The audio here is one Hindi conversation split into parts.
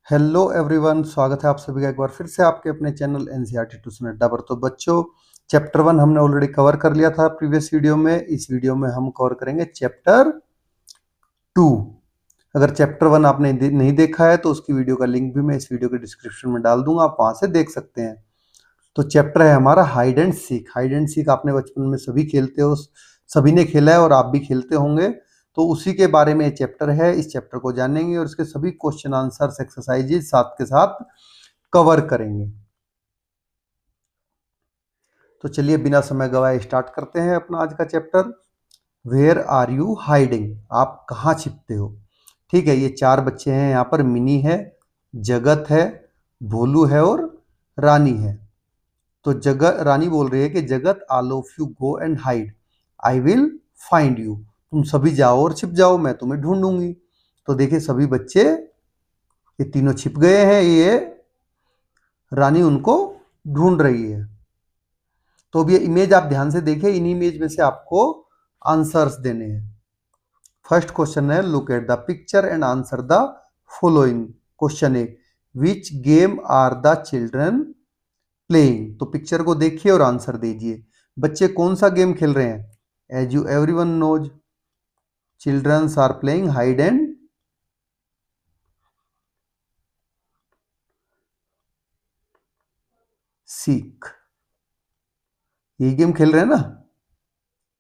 हेलो एवरीवन, स्वागत है आप सभी का एक बार फिर से आपके अपने चैनल एनसीईआरटी ट्यूशन अड्डा पर। तो बच्चों, चैप्टर 1 हमने ऑलरेडी कवर कर लिया था प्रीवियस वीडियो में। इस वीडियो में हम कवर करेंगे चैप्टर 2। अगर चैप्टर 1 आपने नहीं देखा है तो उसकी वीडियो का लिंक भी मैं इस वीडियो के डिस्क्रिप्शन में डाल दूंगा, आप वहां से देख सकते हैं। तो चैप्टर है हमारा hide and seek. Hide and seek आपने बचपन में सभी खेलते हो, सभी ने खेला है और आप भी खेलते होंगे। तो उसी के बारे में ये चैप्टर है। इस चैप्टर को जानेंगे और इसके सभी क्वेश्चन आंसर्स एक्सरसाइजेज साथ के साथ कवर करेंगे। तो चलिए बिना समय गवाए स्टार्ट करते हैं अपना आज का chapter. Where are you hiding? आप कहाँ छिपते हो? ठीक है, ये 4 बच्चे हैं यहाँ पर। मिनी है, जगत है, भोलू है और रानी है। तो जगत रानी बोल रही है कि जगत, all of you go and hide, I will find you. तुम सभी जाओ और छिप जाओ, मैं तुम्हें ढूंढूंगी। तो देखिए सभी बच्चे, ये तीनों छिप गए हैं। ये रानी उनको ढूंढ रही है। तो अब ये इमेज आप ध्यान से देखिए, इन इमेज में से आपको आंसर्स देने हैं। फर्स्ट क्वेश्चन है, look at the picture and answer the following. Question A, which game are the children playing? तो पिक्चर को देखिए और आंसर दीजिए। बच्चे कौन सा गेम खेल रहे हैं? As you everyone knows, children's are playing hide and seek. यही गेम खेल रहे हैं ना?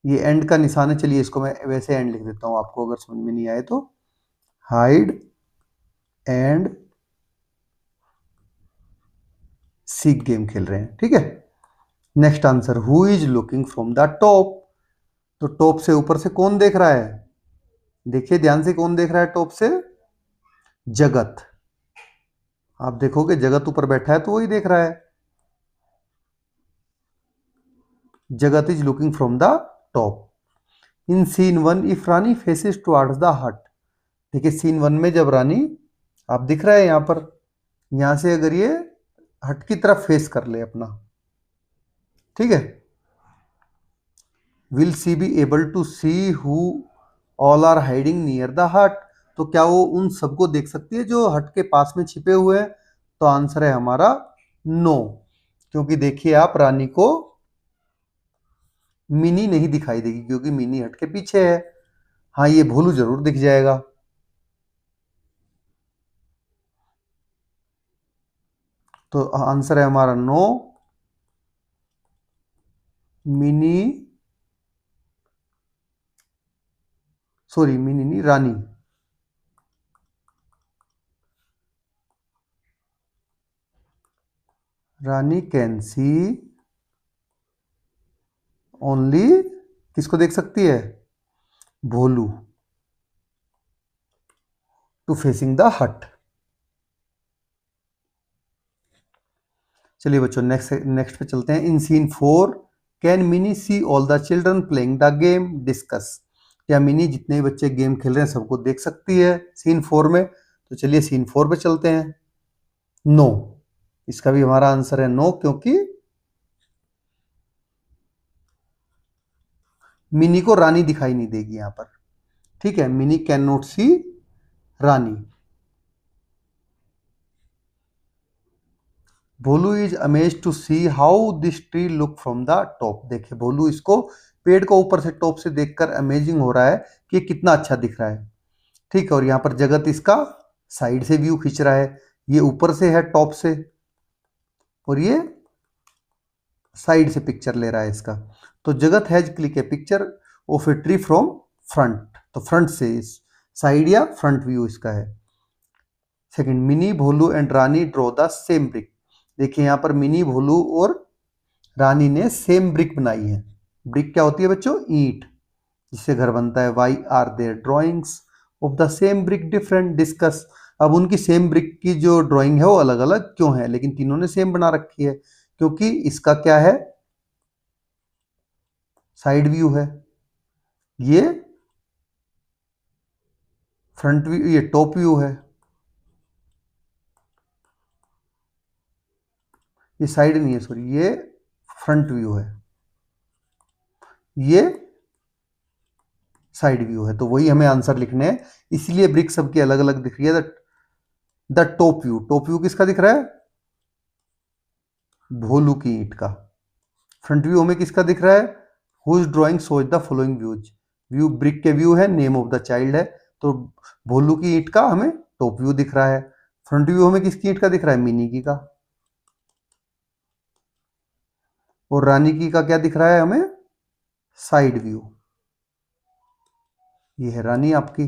ये एंड का निशान है। चलिए इसको मैं वैसे एंड लिख देता हूं, आपको अगर समझ में नहीं आए तो। हाइड एंड सीक गेम खेल रहे हैं, ठीक है। Next answer, who is looking from the top? तो टॉप से ऊपर से कौन देख रहा है? देखिए ध्यान से, कौन देख रहा है टॉप से? जगत। आप देखोगे जगत ऊपर बैठा है तो वही देख रहा है। Jagat is looking from the top. In scene 1, if Rani faces towards the hut. देखिए सीन 1 में जब रानी, आप दिख रहा है यहां पर, यहां से अगर ये हट की तरफ फेस कर ले अपना, ठीक है, will she be able to see who all are hiding near the hut? तो क्या वो उन सबको देख सकती है जो हट के पास में छिपे हुए हैं? तो आंसर है हमारा नो, क्योंकि देखिए आप, रानी को मिनी नहीं दिखाई देगी क्योंकि मिनी हट के पीछे है। हाँ, ये भोलू जरूर दिख जाएगा। तो आंसर है हमारा नो, मिनी, सॉरी मिनी नहीं, रानी। रानी कैन सी ओनली, किसको देख सकती है? भोलू, टू फेसिंग द हट। चलिए बच्चों नेक्स्ट नेक्स्ट पे चलते हैं। In scene 4, can Mini see all the children playing the game, discuss. क्या मिनी जितने भी बच्चे गेम खेल रहे हैं सबको देख सकती है सीन 4 में? तो चलिए सीन 4 पे चलते हैं। नो, इसका भी हमारा आंसर है नो, क्योंकि मिनी को रानी दिखाई नहीं देगी यहां पर, ठीक है। Mini can not see Rani. Bholu is amazed to see how this tree look from the top. देखिए भोलू इसको पेड़ को ऊपर से, टॉप से देखकर अमेजिंग हो रहा है कि कितना अच्छा दिख रहा है, ठीक है। और यहाँ पर जगत इसका साइड से व्यू खींच रहा है। ये ऊपर से है टॉप से, और ये साइड से पिक्चर ले रहा है इसका। तो जगत has click A picture of a tree from front. तो फ्रंट से, साइड या फ्रंट व्यू इसका है। Second, mini, Bholu and Rani draw the same brick. देखिए यहाँ पर मिनी, भोलू और रानी ने सेम ब्रिक बनाई है। ब्रिक क्या होती है बच्चों? ईंट, जिससे घर बनता है। Why are there drawings of the same brick different, discuss. अब उनकी सेम ब्रिक की जो ड्राइंग है वो अलग अलग क्यों है, लेकिन तीनों ने सेम बना रखी है? क्योंकि इसका क्या है? साइड व्यू है, ये फ्रंट व्यू, ये टॉप व्यू है। ये साइड नहीं है, सॉरी, ये फ्रंट व्यू है, ये साइड व्यू है। तो वही हमें आंसर लिखने हैं, इसलिए ब्रिक सबकी अलग अलग दिख रही है। द टॉप व्यू किसका दिख रहा है? भोलू की ईंट का। फ्रंट व्यू हमें किसका दिख रहा है? हुज ड्राइंग सोच the following views. View brick के व्यू है, नेम ऑफ द चाइल्ड है, तो भोलू की ईंट का हमें टॉप व्यू दिख रहा है। फ्रंट व्यू हमें किसकी ईंट का दिख रहा है? मिनी की का। और रानी की का क्या दिख रहा है हमें? Side view. ये है रानी आपकी।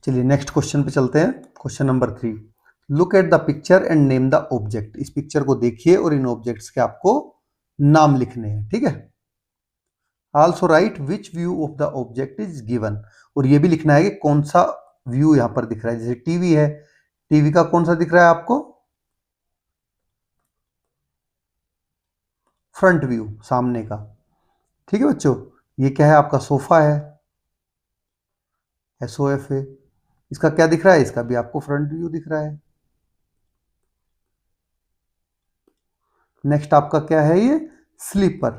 चलिए नेक्स्ट क्वेश्चन पे चलते हैं। Question number 3, look at the picture and name the object. इस पिक्चर को देखिए और इन ऑब्जेक्ट्स के आपको नाम लिखने हैं, ठीक है। Also right which view of the object is given. और ये भी लिखना है कि कौन सा व्यू यहां पर दिख रहा है। जैसे टीवी है, टीवी का कौन सा दिख रहा है आपको? फ्रंट व्यू, सामने का। ठीक है बच्चों। ये क्या है आपका? सोफा है, SOF है। इसका क्या दिख रहा है? इसका भी आपको फ्रंट व्यू दिख रहा है। नेक्स्ट आपका क्या है? ये स्लीपर,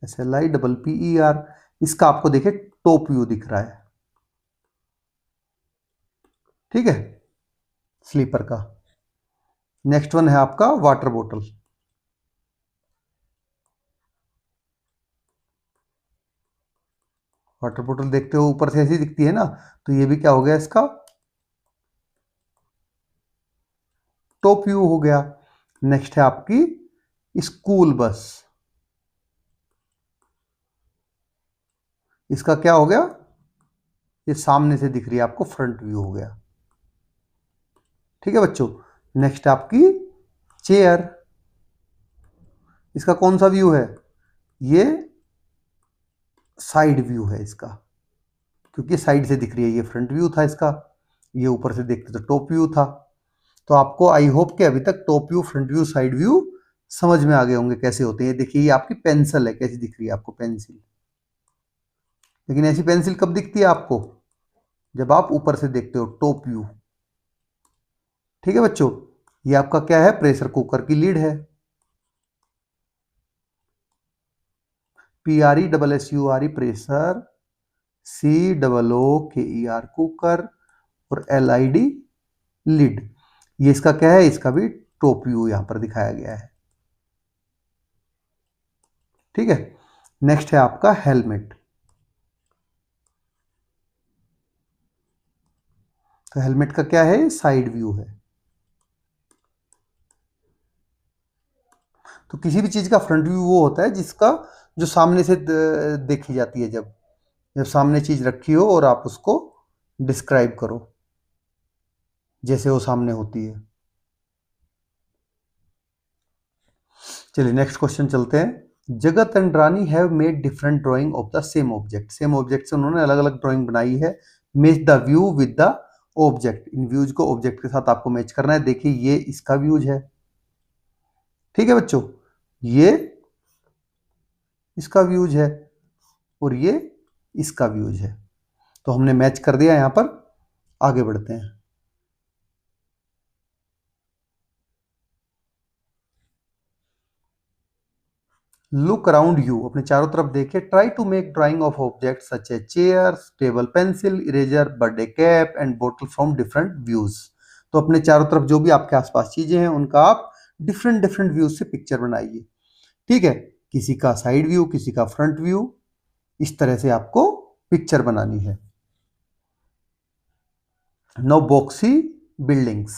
SLIPPER। इसका आपको देखिए टॉप व्यू दिख रहा है, ठीक है, स्लीपर का। नेक्स्ट वन है आपका वाटर बॉटल। वाटर बॉटल देखते हो ऊपर से ऐसी दिखती है ना, तो ये भी क्या हो गया? इसका टॉप व्यू हो गया। नेक्स्ट है आपकी स्कूल बस। इसका क्या हो गया? ये सामने से दिख रही है आपको, फ्रंट व्यू हो गया। ठीक है बच्चों। नेक्स्ट आपकी चेयर। इसका कौन सा व्यू है? ये साइड व्यू है इसका, क्योंकि साइड से दिख रही है। ये फ्रंट व्यू था इसका, ये ऊपर से देखते तो टॉप व्यू था। तो आपको आई होप कि अभी तक top view, front view, side view समझ में आ गए होंगे कैसे होते हैं। देखिए ये आपकी पेंसिल है, कैसी दिख रही है आपको? पेंसिल। लेकिन ऐसी पेंसिल कब दिखती है आपको? जब आप ऊपर से देखते हो, टॉप व्यू। ठीक है बच्चों। ये आपका क्या है? प्रेशर कुकर की लीड है, PRESSURE प्रेशर, COOKER कुकर, और LID लीड। ये इसका क्या है? इसका भी टॉप व्यू यहां पर दिखाया गया है, ठीक है। नेक्स्ट है आपका हेलमेट। तो हेलमेट का क्या है? साइड व्यू है। तो किसी भी चीज का फ्रंट व्यू वो होता है जिसका, जो सामने से देखी जाती है। जब जब सामने चीज रखी हो और आप उसको डिस्क्राइब करो जैसे वो सामने होती है। चलिए नेक्स्ट क्वेश्चन चलते हैं। जगत and Rani have made different drying of the same object. Same object से उन्होंने अलग अलग ड्राइंग बनाई है। Match the view with the object. In views को ऑब्जेक्ट के साथ आपको मैच करना है। देखिए ये इसका व्यूज है, ठीक है बच्चों। ये इसका व्यूज है और ये इसका व्यूज है। तो हमने मैच कर दिया। यहां पर आगे बढ़ते हैं। लुक अराउंड यू, अपने चारों तरफ देखिए। Try to make drawing of object such a chair, table, pencil, eraser, birthday cap and बोतल फ्रॉम डिफरेंट व्यूज। तो अपने चारों तरफ जो भी आपके आसपास चीजें हैं उनका आप डिफरेंट डिफरेंट व्यूज से पिक्चर बनाइए, ठीक है। किसी का साइड व्यू, किसी का फ्रंट व्यू, इस तरह से आपको पिक्चर बनानी है। No boxy buildings.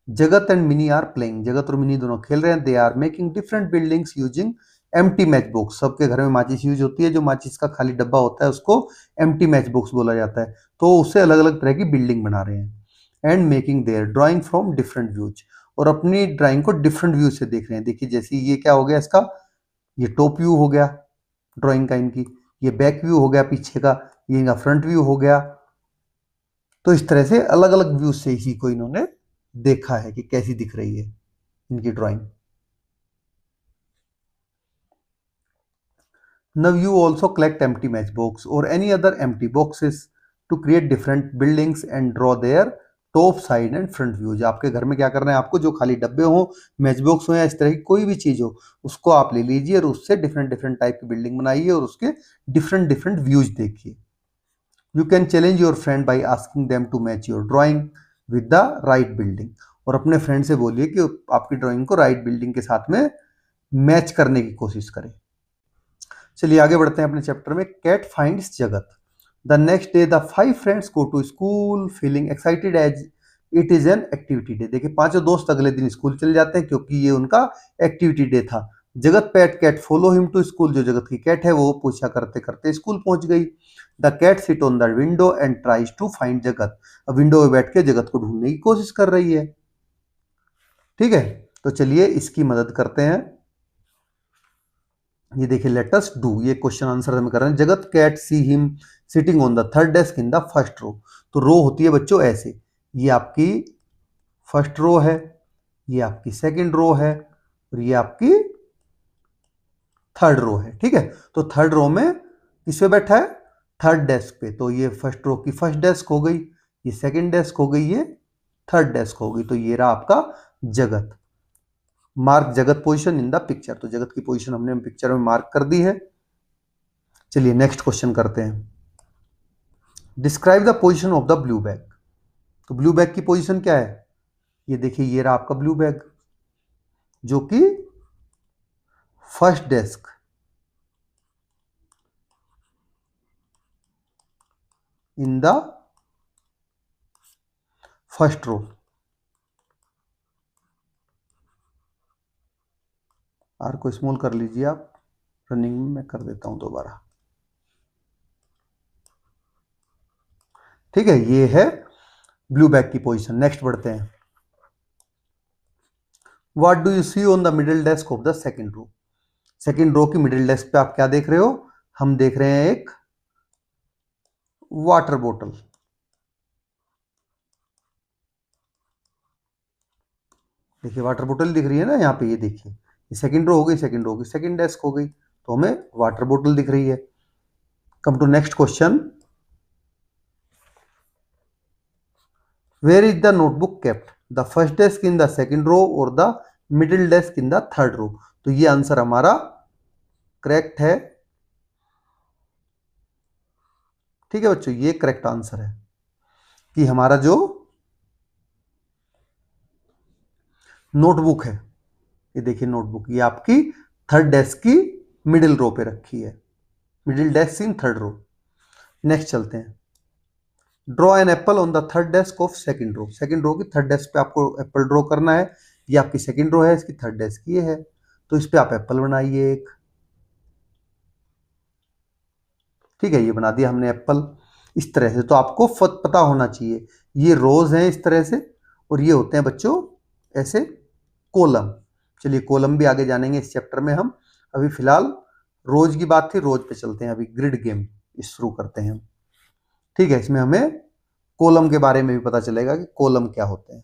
Jagat and Mini are playing. Jagat और मिनी दोनों खेल रहे हैं। They are making different buildings using empty match box. सबके घर में माचिस यूज होती है। जो माचिस का खाली डब्बा होता है उसको एम्प्टी मैच बॉक्स बोला जाता है। तो उससे अलग अलग तरह की बिल्डिंग बना रहे हैं। And making their drawing from different views. और अपनी ड्राइंग को डिफरेंट व्यू से देख रहे हैं। देखिए जैसे ये क्या हो गया इसका? ये टॉप व्यू हो गया ड्राइंग का इनकी। ये बैक व्यू हो गया पीछे का। ये इनका फ्रंट व्यू हो गया। तो इस तरह से अलग अलग व्यू से इसी को इन्होंने देखा है कि कैसी दिख रही है इनकी drawing. Now you also collect empty matchbox or any other empty boxes to create different buildings and draw their top side and front views. आपके घर में क्या करना है आपको, जो खाली डब्बे हो, मैच बॉक्स हो या इस तरह की कोई भी चीज हो, उसको आप ले लीजिए और उससे डिफरेंट डिफरेंट टाइप की बिल्डिंग बनाइए और उसके डिफरेंट डिफरेंट व्यूज देखिए। You can challenge your friend by asking them to match your drawing with the right building. और अपने फ्रेंड से बोलिए कि आपकी ड्राइंग को राइट बिल्डिंग के साथ में मैच करने की कोशिश करें। चलिए आगे बढ़ते हैं अपने चैप्टर में। Cat finds Jagat. The next day the 5 friends go to school feeling excited as it is an activity day. देखिए पांचों दोस्त अगले दिन स्कूल चले जाते हैं क्योंकि ये उनका एक्टिविटी डे था। Jagat pet cat follow him to school. जो जगत की कैट है वो पूछा करते करते स्कूल पहुंच गई। The cat sit on the window and tries to find Jagat. अब विंडो में बैठ के जगत को ढूंढने की कोशिश कर रही है। ठीक है, तो चलिए इसकी मदद करते हैं। ये देखिए लेट अस डू, ये क्वेश्चन आंसर हम कर रहे हैं। Jagat cat see him sitting on the third desk in the first row. तो रो होती है बच्चों ऐसे, ये आपकी फर्स्ट रो है, ये आपकी सेकंड रो है और ये आपकी थर्ड रो है। ठीक है, तो थर्ड रो में किस पे बैठा है, थर्ड डेस्क पे। तो ये फर्स्ट रो की फर्स्ट डेस्क हो गई, ये सेकंड डेस्क हो गई, ये थर्ड डेस्क हो गई। तो ये रहा आपका जगत। मार्क जगत पोजीशन इन द पिक्चर। तो जगत की पोजीशन हमने पिक्चर में मार्क कर दी है। चलिए नेक्स्ट क्वेश्चन करते हैं। Describe the position of the blue bag. तो ब्लू बैग की पोजीशन क्या है, ये देखिए ये रहा आपका ब्लू बैग जो कि first desk in the first row. R को स्मॉल कर लीजिए आप, रनिंग में मैं कर देता हूं दोबारा। ठीक है, ये है ब्लू बैग की पोजीशन। नेक्स्ट बढ़ते हैं। What do you see on the middle desk of the second row. Second row की मिडिल डेस्क पे आप क्या देख रहे हो, हम देख रहे हैं एक वाटर बोतल। देखिए वाटर बोतल दिख रही है ना यहाँ पे, ये देखिए ये सेकंड रो हो गई, सेकंड रो की सेकंड डेस्क हो गई, तो हमें वाटर बोतल दिख रही है। Come to next question. Where is the notebook kept, the first desk in the second row or the middle desk in the third row. तो ये आंसर हमारा करेक्ट है। ठीक है बच्चों, ये करेक्ट आंसर है कि हमारा जो नोटबुक है, ये देखिए नोटबुक, ये आपकी थर्ड डेस्क की मिडिल रो पे रखी है, middle desk in third row. Next चलते हैं। Draw an apple on the third desk of second row. Second row की थर्ड डेस्क पे आपको एप्पल ड्रॉ करना है। ये आपकी सेकंड रो है, इसकी थर्ड डेस्क ये है, तो इस पे आप एप्पल बनाइए एक। ठीक है, ये बना दिया हमने एप्पल इस तरह से। तो आपको पता होना चाहिए ये रोज हैं इस तरह से और ये होते हैं बच्चों ऐसे कॉलम। चलिए कॉलम भी आगे जानेंगे इस चैप्टर में हम। अभी फिलहाल रोज की बात थी, रोज पे चलते हैं। अभी ग्रिड गेम शुरू करते हैं हम। ठीक है, इसमें हमें कॉलम के बारे में भी पता चलेगा कि कॉलम क्या होते हैं।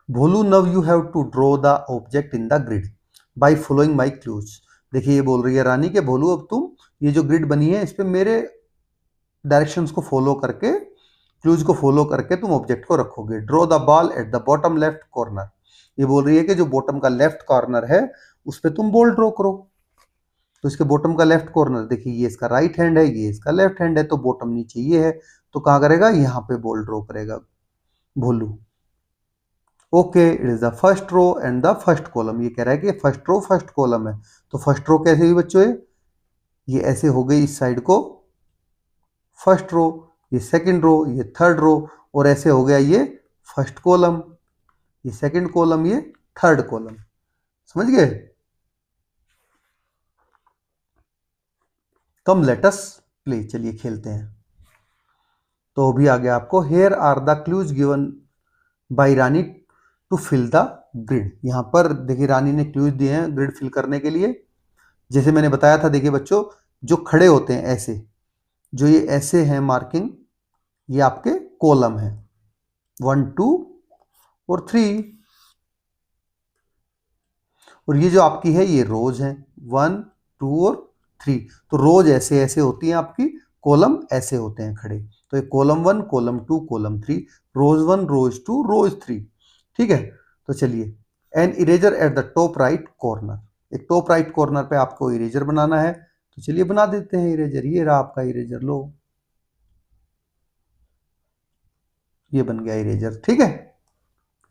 Bholu now you have to draw the object in the grid by following my clues. देखिए ये बोल रही है रानी के भोलू अब तुम ये जो ग्रिड बनी है इस पे मेरे डायरेक्शंस को फॉलो करके, क्लूज को फॉलो करके तुम ऑब्जेक्ट को रखोगे। Draw the ball at the bottom left corner. ये बोल रही है कि जो बॉटम का लेफ्ट कॉर्नर है उस पर तुम बॉल ड्रॉ करो। तो इसके बॉटम का लेफ्ट कॉर्नर देखिए, ये इसका राइट हैंड है, ये इसका लेफ्ट हैंड है, तो बॉटम नीचे ये है, तो कहाँ करेगा, यहाँ पे बॉल ड्रॉ करेगा Bholu. Okay, it is the first row and the first column. ये कह रहा है कि फर्स्ट रो फर्स्ट कॉलम है, तो फर्स्ट रो कैसे हुई बच्चों, ये ऐसे हो गई इस साइड को फर्स्ट रो, ये सेकंड रो, ये थर्ड रो, और ऐसे हो गया ये फर्स्ट कॉलम, ये सेकंड कॉलम, ये थर्ड कॉलम। समझ गए। कम लेट अस प्ले, चलिए खेलते हैं। तो अभी आ गया आपको, here are the clues given by Rani to fill the grid. यहां पर देखिए रानी ने क्लूज दिए हैं ग्रिड फिल करने के लिए। जैसे मैंने बताया था, देखिए बच्चों जो खड़े होते हैं ऐसे, जो ये ऐसे हैं मार्किंग, ये आपके कॉलम है 1 2 और 3, और ये जो आपकी है ये रोज है 1 2 और 3। तो रोज ऐसे ऐसे होती हैं आपकी, कॉलम ऐसे होते हैं खड़े, तो ये कॉलम 1, कॉलम 2, कॉलम 3, रोज 1, रोज 2, रोज 3। ठीक है, तो चलिए, an eraser at the top right corner, एक टॉप राइट कॉर्नर पे आपको इरेजर बनाना है, तो चलिए बना देते हैं इरेजर। ये रहा आपका इरेजर, लो ये बन गया इरेजर। ठीक है,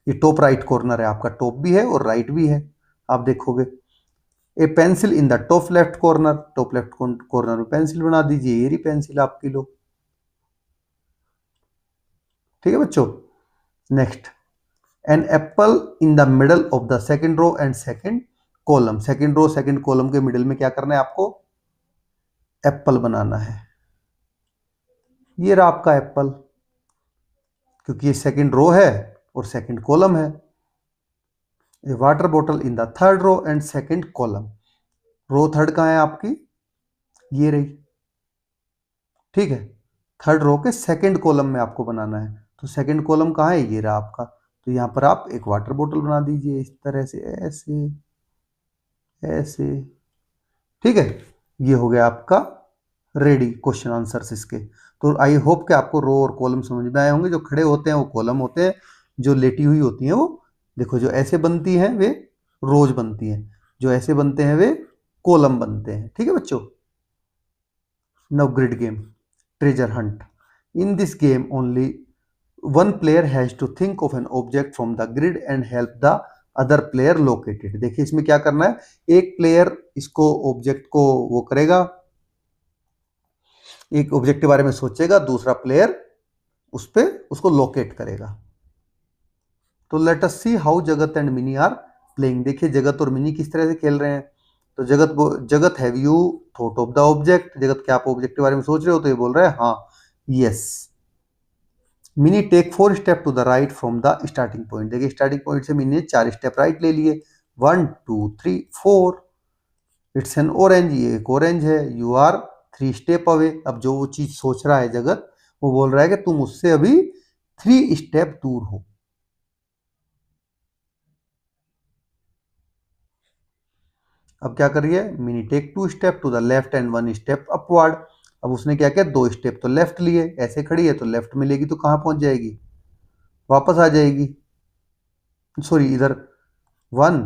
ये टॉप राइट कॉर्नर है आपका, टॉप भी है और राइट भी है। आप देखोगे ए pencil in the top left corner, top left corner में पेंसिल बना दीजिए, ये रही पेंसिल आपकी, लो। ठीक है बच्चों, next, an apple in the middle of the second row and second column, second row second column के मिडिल में क्या करना है आपको, एप्पल बनाना है। ये रहा आपका एप्पल, क्योंकि ये सेकेंड रो है और सेकेंड कॉलम है। A water bottle in the third row and second column, row third कहाँ है आपकी, ये रही। ठीक है, थर्ड रो के सेकेंड कॉलम में आपको बनाना है, तो सेकेंड कॉलम कहाँ है, ये रहा आपका। तो यहां पर आप एक वाटर बॉटल बना दीजिए इस तरह से, ऐसे ऐसे। ठीक है, ये हो गया आपका रेडी क्वेश्चन आंसर्स इसके। तो आई होप कि आपको रो और कॉलम समझ में आए होंगे। जो खड़े होते हैं वो कॉलम होते हैं, जो लेटी हुई होती हैं वो, देखो, जो ऐसे बनती हैं वे रोज बनती हैं, जो ऐसे बनते हैं वे कॉलम बनते हैं। ठीक है बच्चों, now grid game, treasure hunt. In this game only one player has to think of an object from the grid and help the other player locate it. देखिए इसमें क्या करना है, एक प्लेयर इसको ऑब्जेक्ट को वो करेगा, एक ऑब्जेक्ट के बारे में सोचेगा, दूसरा प्लेयर उस पे उसको लोकेट करेगा। तो लेट अस सी हाउ जगत एंड मिनी आर प्लेइंग। देखिए जगत और मिनी किस तरह से खेल रहे हैं। तो जगत have you thought of the object, जगत क्या आप ऑब्जेक्ट के बारे में सोच रहे हो, तो ये बोल रहा है हाँ, yes. Mini take 4 step to the right from the starting point. देखिए स्टार्टिंग पॉइंट से मिनी ने 4 स्टेप राइट ले लिए, 1 2 3 4। इट्स एन ऑरेंज, ये एक ऑरेंज है। You are 3 step away. अब जो वो चीज सोच रहा है जगत, वो बोल रहा है कि तुम उससे अभी 3 स्टेप दूर हो। अब क्या करिए, Mini take 2 step to the left and 1 step upward. अब उसने क्या किया, 2 स्टेप तो लेफ्ट लिए, ऐसे खड़ी है तो लेफ्ट में लेगी तो कहां पहुंच जाएगी, वापस आ जाएगी। सॉरी, इधर 1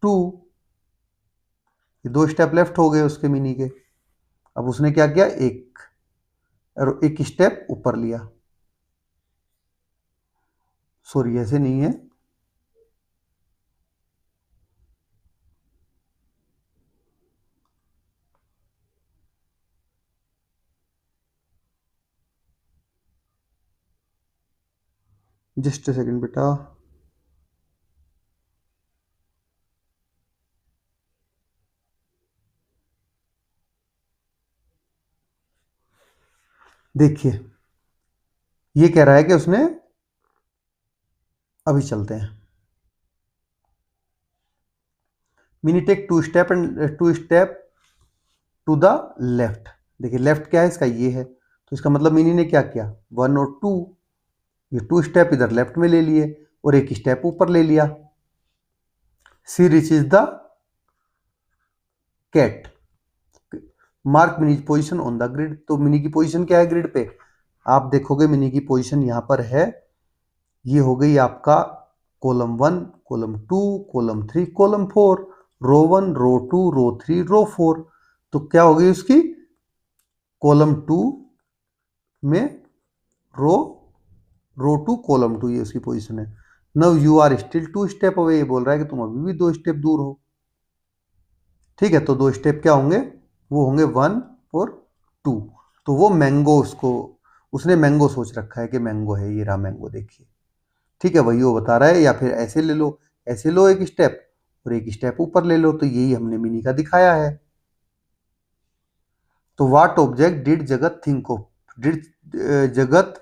2, ये 2 स्टेप लेफ्ट हो गए उसके मिनी के। अब उसने क्या किया, एक स्टेप ऊपर लिया। सॉरी, ऐसे नहीं है, जस्ट अ सेकंड बेटा। देखिए ये कह रहा है कि उसने, अभी चलते हैं, Mini take 2 step and 2 step to the left. देखिए लेफ्ट क्या है इसका, ये है, तो इसका मतलब मिनी ने क्या किया, 1 और 2, ये 2 स्टेप इधर लेफ्ट में ले लिए और एक स्टेप ऊपर ले लिया। See reach is the cat, mark Mini position on the grid. तो मिनी की पोजिशन क्या है ग्रिड पे, आप देखोगे मिनी की पोजिशन यहां पर है, ये हो गई आपका कॉलम 1, कॉलम 2, कॉलम 3, कॉलम 4, रो 1, रो 2, रो 3, रो 4। तो क्या हो गई उसकी, कॉलम 2 में रो रो 2 कॉलम 2, ये उसकी पोजीशन है। Now you are still 2 step away, ये बोल रहा है कि तुम अभी भी 2 स्टेप दूर हो। ठीक है, तो 2 स्टेप क्या होंगे, वो होंगे 1 और 2। तो वो मैंगो, उसने मैंगो सोच रखा है कि मैंगो है, ये रहा मैंगो, देखिए। ठीक है, वही वो बता रहा है, या फिर ऐसे ले लो, ऐसे लो एक स्टेप और एक स्टेप ऊपर ले लो, तो यही हमने मिनी का दिखाया है। तो व्हाट ऑब्जेक्ट डिड जगत थिंक ऑफ, डिड जगत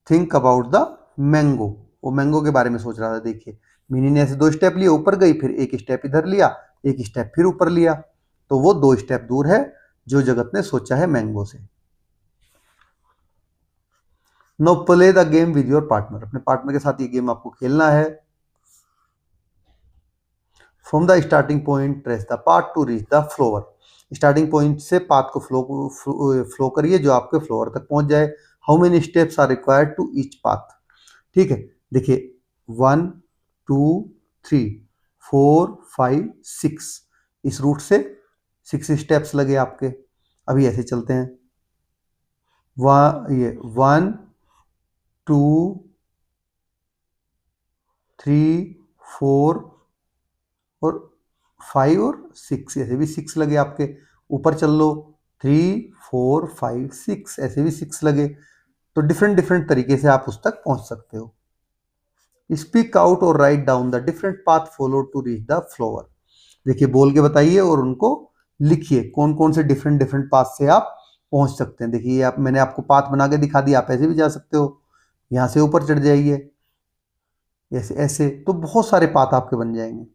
थिंक अबाउट द मैंगो, वो मैंगो के बारे में सोच रहा था। देखिए मिनी ने ऐसे 2 स्टेप लिए, ऊपर गई, फिर एक स्टेप इधर लिया, एक स्टेप फिर ऊपर लिया, तो वो 2 स्टेप दूर है जो जगत ने सोचा है मैंगो से। No play the game with your partner, अपने पार्टनर के साथ ये गेम आपको खेलना है। From the starting point trace the path to reach the flower. Starting point से पाथ को फ्लो करिए जो आपके फ्लोर तक पहुंच जाए। How many steps are required to each path. ठीक है, देखिए 1 2 3 4 5 6, इस रूट से 6 स्टेप्स लगे आपके। अभी ऐसे चलते हैं, ये 1 2 3 4 और 5 और 6, ऐसे भी 6 लगे आपके। ऊपर चल लो, 3 4 5 6, ऐसे भी 6 लगे। तो डिफरेंट डिफरेंट तरीके से आप उस तक पहुंच सकते हो। स्पीक आउट और write down the different path follow to reach the flower. देखिए बोल के बताइए और उनको लिखिए कौन कौन से डिफरेंट डिफरेंट पाथ से आप पहुंच सकते हैं। देखिए आप, मैंने आपको पाथ बना के दिखा दिया, आप ऐसे भी जा सकते हो, यहाँ से ऊपर चढ़ जाइए, ऐसे ऐसे, तो बहुत सारे पाथ आपके बन जाएंगे।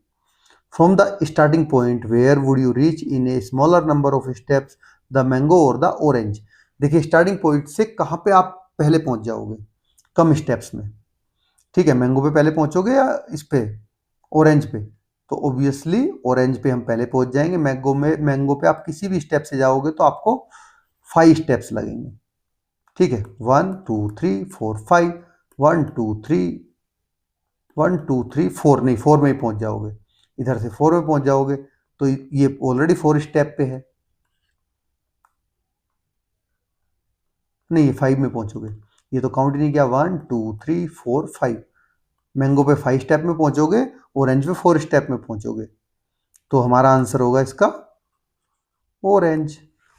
From the starting point where would you reach in a smaller number of steps, the mango और द ऑरेंज। देखिए स्टार्टिंग पॉइंट से कहाँ पे आप पहले पहुंच जाओगे, कम स्टेप्स में। ठीक है, मैंगो पे पहले पहुंचोगे या इस पे, ऑरेंज पे। तो ऑब्वियसली ऑरेंज पे हम पहले पहुंच जाएंगे। मैंगो पे आप किसी भी स्टेप से जाओगे तो आपको 5 स्टेप्स लगेंगे। ठीक है, 1 2 3 4 5, 1 2 3, 1 2 3 4, नहीं 4 में ही पहुंच जाओगे, इधर से 4 में पहुंच जाओगे। तो ये ऑलरेडी 4 स्टेप पे है, नहीं ये 5 में पहुंचोगे, ये तो काउंट ही नहीं किया। 1 2 3 4 5, मैंगो पे 5 स्टेप में पहुंचोगे, ऑरेंज पे 4 स्टेप में पहुंचोगे। तो हमारा आंसर होगा इसका ऑरेंज।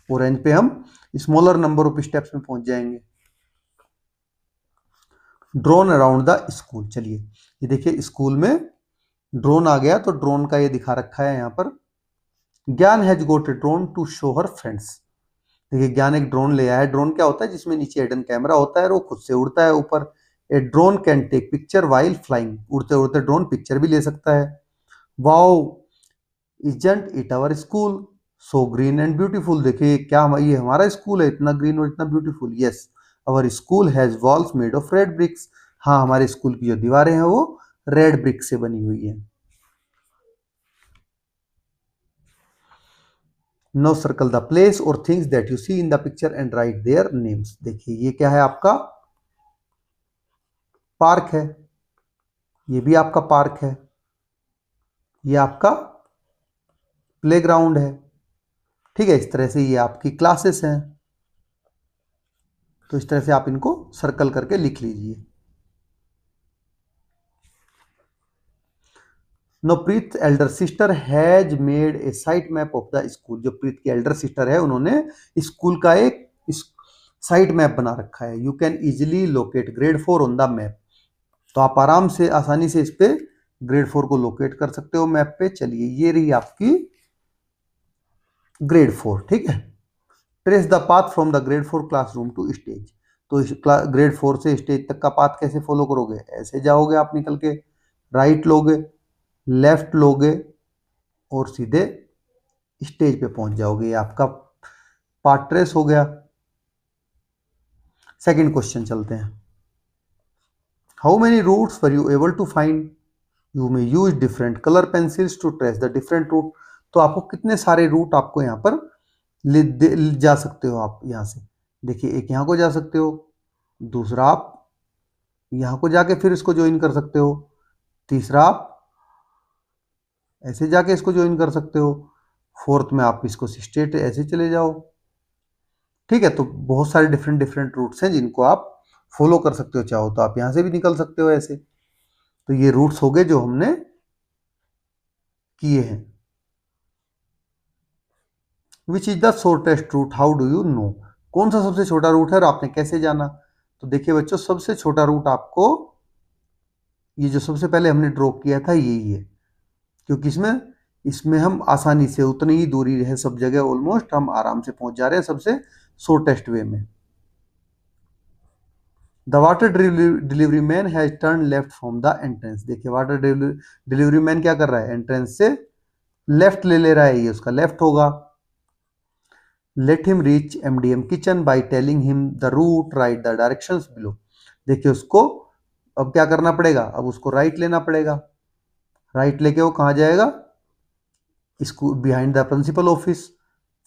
ऑरेंज पे हम स्मॉलर नंबर ऑफ स्टेप्स में पहुंच जाएंगे। ड्रोन अराउंड द स्कूल, चलिए ये देखिए स्कूल में ड्रोन आ गया, तो ड्रोन का ये दिखा रखा है यहाँ पर। Gyan has got a drone to show her friends. देखिए ज्ञान एक ड्रोन ले आया है। ड्रोन क्या होता है, जिसमें नीचे हिडन कैमरा होता है और वो खुद से उड़ता है ऊपर। A drone can take picture while flying, उड़ते उड़ते ड्रोन पिक्चर भी ले सकता है। Wow isn't it our school so green and beautiful. देखिए क्या ये हमारा स्कूल है इतना ग्रीन और इतना beautiful. Yes our school has walls made of red bricks. हाँ हमारे स्कूल की जो दीवारें हैं वो रेड ब्रिक से बनी हुई है। नो सर्कल द प्लेस और things that you see in the picture and write their names. देखिए ये क्या है, आपका पार्क है, ये भी आपका पार्क है, ये आपका प्लेग्राउंड है। ठीक है, इस तरह से ये आपकी क्लासेस हैं। तो इस तरह से आप इनको सर्कल करके लिख लीजिए। No Preet elder sister has made a site map of the school. जो प्रीत की एल्डर सिस्टर है उन्होंने स्कूल का एक साइट मैप बना रखा है। You can easily locate grade 4 on the map. तो आप आराम से आसानी से इस पे ग्रेड 4 को लोकेट कर सकते हो मैप पे। चलिए ये रही आपकी ग्रेड 4। ठीक है, trace the path from the grade 4 classroom to stage. तो इस ग्रेड 4 से स्टेज तक का पाथ कैसे फॉलो करोगे, ऐसे जाओगे आप निकल के, राइट लोगे, लेफ्ट लोगे और सीधे स्टेज पे पहुंच जाओगे। ये आपका पार्ट ट्रेस हो गया। सेकंड क्वेश्चन चलते हैं। How many routes were you able to find, you may use different colour pencils to trace the different route. तो आपको कितने सारे रूट आपको यहाँ पर ले जा सकते हो आप यहाँ से। देखिए एक यहाँ को जा सकते हो, दूसरा आप यहाँ को जाके फिर इसको ज्वाइन कर सकते हो, तीसरा आप ऐसे जाके इसको ज्वाइन कर सकते हो, फोर्थ में आप इसको स्ट्रेट ऐसे चले जाओ। ठीक है, तो बहुत सारे डिफरेंट डिफरेंट रूट्स हैं जिनको आप फॉलो कर सकते हो। चाहो तो आप यहाँ से भी निकल सकते हो ऐसे। तो ये रूट्स हो गए जो हमने किए हैं। Which is the shortest route, how do you know. कौन सा सबसे छोटा रूट है और आपने कैसे जाना। तो देखिए बच्चों सबसे छोटा रूट आपको ये जो सबसे पहले हमने ड्रॉ किया था यही है, क्योंकि इसमें इसमें हम आसानी से उतनी ही दूरी है सब जगह, ऑलमोस्ट हम आराम से पहुंच जा रहे हैं सबसे शॉर्टेस्ट वे में। The water delivery man has turn left from the entrance. देखिए वाटर डिलीवरी मैन क्या कर रहा है, एंट्रेंस से लेफ्ट ले रहा है, ये उसका लेफ्ट होगा। Let him reach MDM kitchen by telling him the route, write the directions below. देखिए उसको अब क्या करना पड़ेगा, अब उसको राइट लेना पड़ेगा। राइट लेके वो कहाँ जाएगा, school behind the principal office.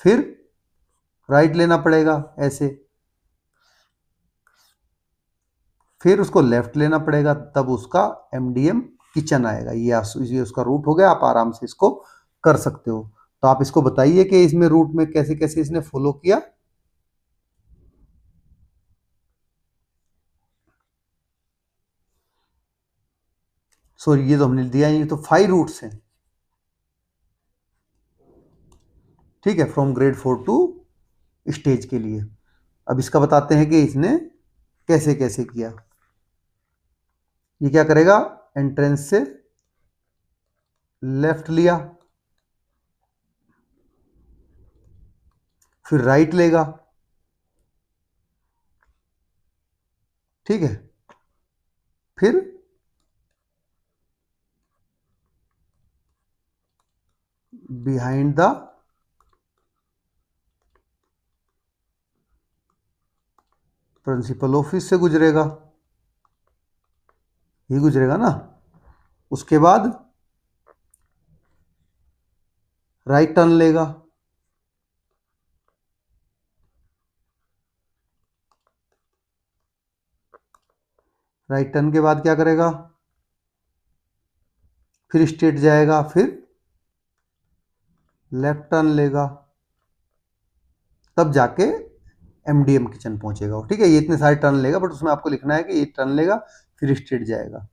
फिर राइट लेना पड़ेगा ऐसे, फिर उसको लेफ्ट लेना पड़ेगा, तब उसका MDM किचन आएगा। ये उसका रूट हो गया। आप आराम से इसको कर सकते हो। तो आप इसको बताइए कि इसमें रूट में कैसे कैसे इसने फॉलो किया। सॉरी, ये तो हमने दिया ही, ये तो 5 रूट्स हैं। ठीक है, फ्रॉम ग्रेड 4 टू स्टेज के लिए। अब इसका बताते हैं कि इसने कैसे कैसे किया। ये क्या करेगा, एंट्रेंस से लेफ्ट लिया, फिर राइट लेगा। ठीक है, फिर बिहाइंड द प्रिंसिपल ऑफिस से गुजरेगा, ये गुजरेगा ना। उसके बाद राइट टर्न लेगा, राइट टर्न के बाद क्या करेगा, फिर स्ट्रेट जाएगा, फिर लेफ्ट टर्न लेगा, तब जाके MDM किचन पहुंचेगा। ठीक है, ये इतने सारे टर्न लेगा, बट उसमें आपको लिखना है कि ये टर्न लेगा फिर स्ट्रेट जाएगा।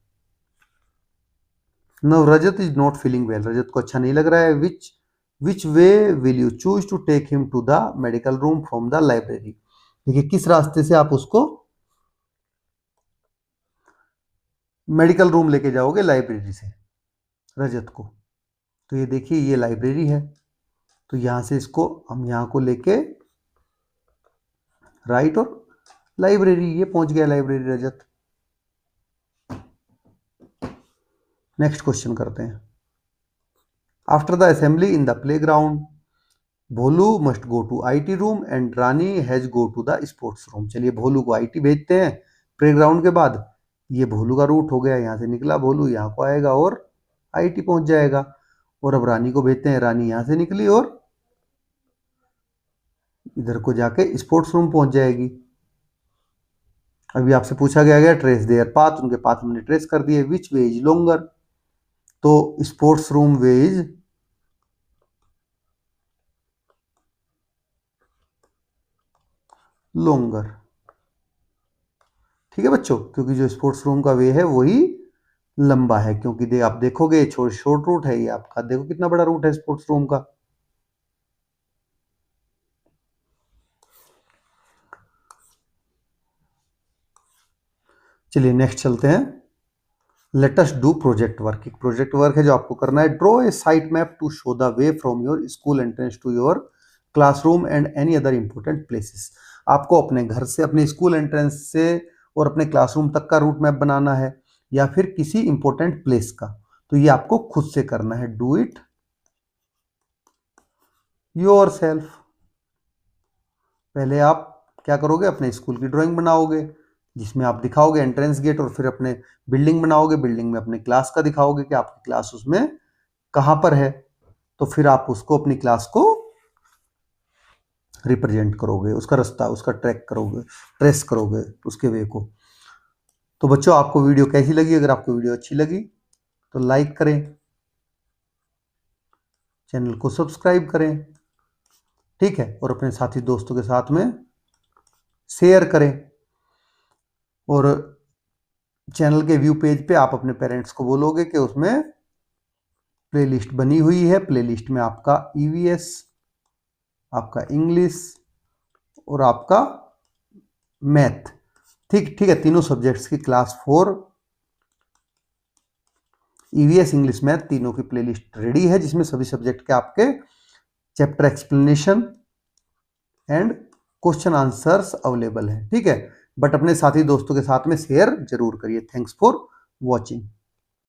No, Rajat is not feeling well, Rajat को अच्छा नहीं लग रहा है। Which way will you choose to take him to the medical room from the library. देखिए, किस रास्ते से आप उसको मेडिकल रूम लेके जाओगे लाइब्रेरी से, रजत को। तो ये देखिए, ये लाइब्रेरी है, तो यहां से इसको हम यहां को लेके राइट, और लाइब्रेरी, ये पहुंच गया लाइब्रेरी रजत। नेक्स्ट क्वेश्चन करते हैं। After the assembly in the playground, Bholu must go to IT room and Rani has go to the sports room. चलिए, भोलू को IT भेजते हैं प्लेग्राउंड के बाद। ये भोलू का रूट हो गया, यहाँ से निकला भोलू, यहाँ को आएगा और IT पहुंच जाएगा। और अब रानी को भेजते हैं, रानी यहाँ से निकली और इधर को जाके स्पोर्ट्स रूम पहुंच जाएगी। अभी आपसे पूछा गया ट्रेस देयर पाथ, उनके पाथ हमने ट्रेस कर दिए। विच वे इज लॉन्गर, तो sports room way is longer. ठीक है बच्चों, क्योंकि जो स्पोर्ट्स रूम का वे है वही लंबा है, क्योंकि आप देखोगे शॉर्ट रूट है ये आपका, देखो कितना बड़ा रूट है स्पोर्ट्स रूम का। चलिए नेक्स्ट चलते हैं। Let us do project work. एक प्रोजेक्ट वर्क है जो आपको करना है। Draw a site map to show the way from your school entrance to your classroom and any other important places. आपको अपने घर से अपने स्कूल एंट्रेंस से और अपने क्लासरूम तक का रूट मैप बनाना है, या फिर किसी इंपॉर्टेंट प्लेस का। तो ये आपको खुद से करना है। Do it your self. पहले आप क्या करोगे, अपने स्कूल की ड्राइंग बनाओगे जिसमें आप दिखाओगे एंट्रेंस गेट, और फिर अपने बिल्डिंग बनाओगे, बिल्डिंग में अपने क्लास का दिखाओगे कि आपकी क्लास उसमें कहां पर है। तो फिर आप उसको अपनी क्लास को रिप्रेजेंट करोगे, उसका रास्ता, उसका ट्रैक करोगे, ट्रेस करोगे उसके वे को। तो बच्चों, आपको वीडियो कैसी लगी? अगर आपको वीडियो अच्छी लगी तो लाइक करें, चैनल को सब्सक्राइब करें, ठीक है, और अपने साथी दोस्तों के साथ में शेयर करें। और चैनल के व्यू पेज पे आप अपने पेरेंट्स को बोलोगे कि उसमें प्लेलिस्ट बनी हुई है। प्लेलिस्ट में आपका EVS, आपका इंग्लिश और आपका मैथ, ठीक ठीक है, तीनों सब्जेक्ट्स की क्लास 4 EVS इंग्लिश मैथ तीनों की प्लेलिस्ट रेडी है, जिसमें सभी सब्जेक्ट के आपके chapter explanation and question answers available हैं। ठीक है, बट अपने साथी दोस्तों के साथ में शेयर जरूर करिए। Thanks for watching.